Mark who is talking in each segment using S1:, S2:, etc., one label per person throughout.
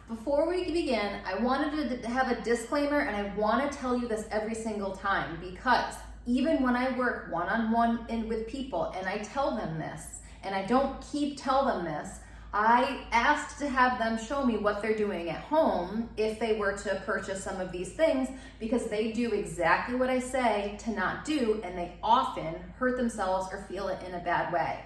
S1: before we begin, I wanted to have a disclaimer, and I want to tell you this every single time, because even when I work one-on-one with people and I tell them this, and I don't tell them this, I asked to have them show me what they're doing at home if they were to purchase some of these things, because they do exactly what I say to not do, and they often hurt themselves or feel it in a bad way.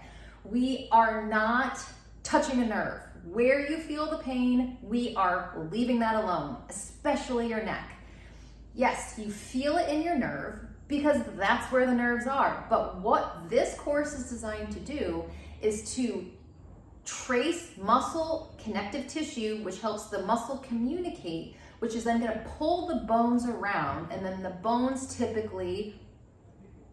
S1: We are not touching a nerve. Where you feel the pain, we are leaving that alone, especially your neck. Yes, you feel it in your nerve because that's where the nerves are. But what this course is designed to do is to trace muscle connective tissue, which helps the muscle communicate, which is then going to pull the bones around, and then the bones typically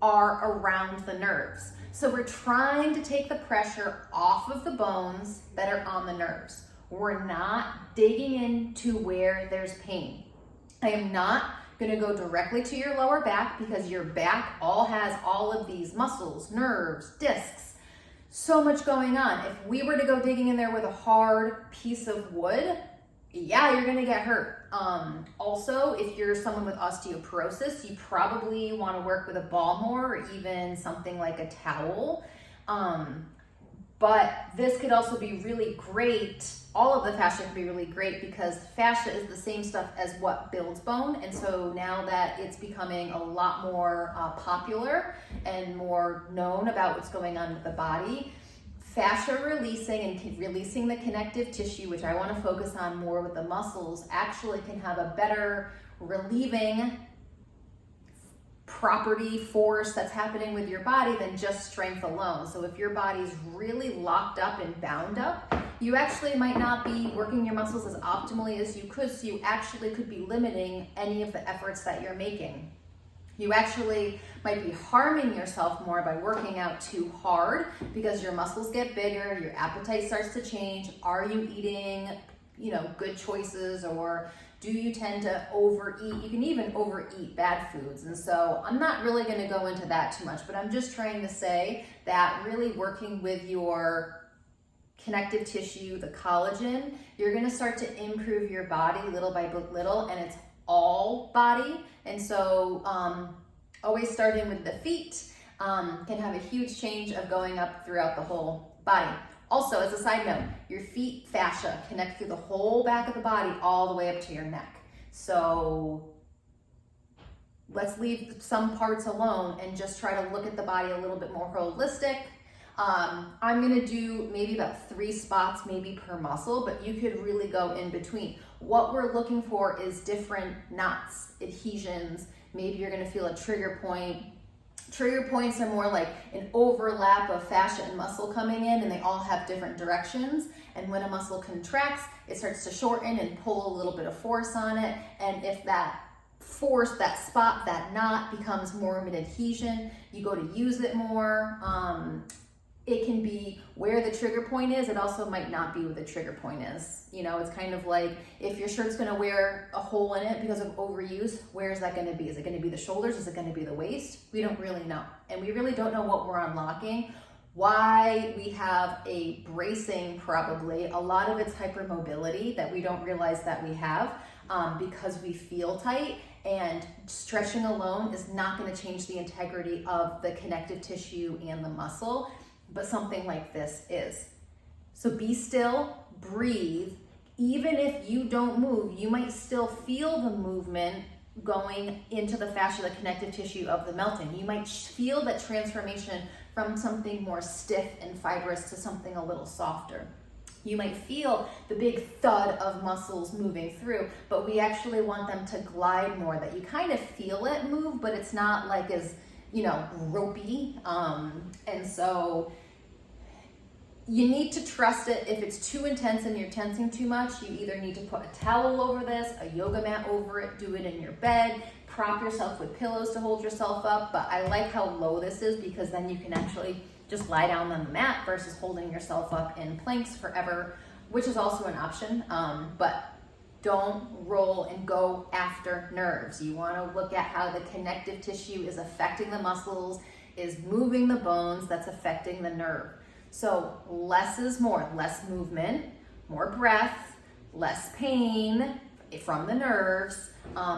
S1: are around the nerves. So we're trying to take the pressure off of the bones that are on the nerves. We're not digging into where there's pain. I am not going to go directly to your lower back, because your back has all of these muscles, nerves, discs, so much going on. If we were to go digging in there with a hard piece of wood, yeah, you're gonna get hurt. Also, if you're someone with osteoporosis, you probably wanna work with a ball more, or even something like a towel. But this could also be really great. All of the fascia can be really great, because fascia is the same stuff as what builds bone. And so now that it's becoming a lot more popular and more known about what's going on with the body, fascia releasing and releasing the connective tissue, which I want to focus on more with the muscles, actually can have a better relieving property, force that's happening with your body than just strength alone. So if your body's really locked up and bound up, you actually might not be working your muscles as optimally as you could, so you actually could be limiting any of the efforts that you're making. You actually might be harming yourself more by working out too hard, because your muscles get bigger, your appetite starts to change. Are you eating, good choices, or do you tend to overeat? You can even overeat bad foods. And so I'm not really going to go into that too much, but I'm just trying to say that really working with your connective tissue, the collagen, you're going to start to improve your body little by little, and it's all body. And so always starting with the feet can have a huge change of going up throughout the whole body. Also, as a side note, your feet fascia connect through the whole back of the body all the way up to your neck. So let's leave some parts alone and just try to look at the body a little bit more holistic. I'm gonna do maybe about 3 spots maybe per muscle, but you could really go in between. What we're looking for is different knots, adhesions. Maybe you're gonna feel a trigger point. Trigger points are more like an overlap of fascia and muscle coming in, and they all have different directions. And when a muscle contracts, it starts to shorten and pull a little bit of force on it. And if that force, that spot, that knot becomes more of an adhesion, you go to use it more. It can be where the trigger point is. It also might not be where the trigger point is. It's kind of like if your shirt's gonna wear a hole in it because of overuse, where is that gonna be? Is it gonna be the shoulders? Is it gonna be the waist? We don't really know. And we really don't know what we're unlocking. Why we have a bracing, probably, a lot of it's hypermobility that we don't realize that we have because we feel tight. And stretching alone is not gonna change the integrity of the connective tissue and the muscle, but something like this is. So be still, breathe. Even if you don't move, you might still feel the movement going into the fascia, the connective tissue of the melting. You might feel that transformation from something more stiff and fibrous to something a little softer. You might feel the big thud of muscles moving through, but we actually want them to glide more, that you kind of feel it move, but it's not like as, ropey. And so you need to trust it. If it's too intense and you're tensing too much, you either need to put a towel over this, a yoga mat over it, do it in your bed, prop yourself with pillows to hold yourself up. But I like how low this is, because then you can actually just lie down on the mat versus holding yourself up in planks forever, which is also an option. But don't roll and go after nerves. You want to look at how the connective tissue is affecting the muscles, is moving the bones, that's affecting the nerve. So less is more, less movement, more breath, less pain from the nerves,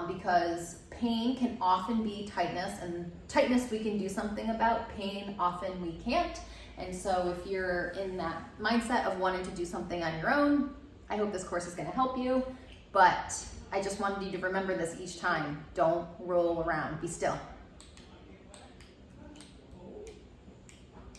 S1: because pain can often be tightness, and tightness we can do something about, pain often we can't. And so if you're in that mindset of wanting to do something on your own, I hope this course is going to help you. But I just wanted you to remember this each time. Don't roll around. Be still.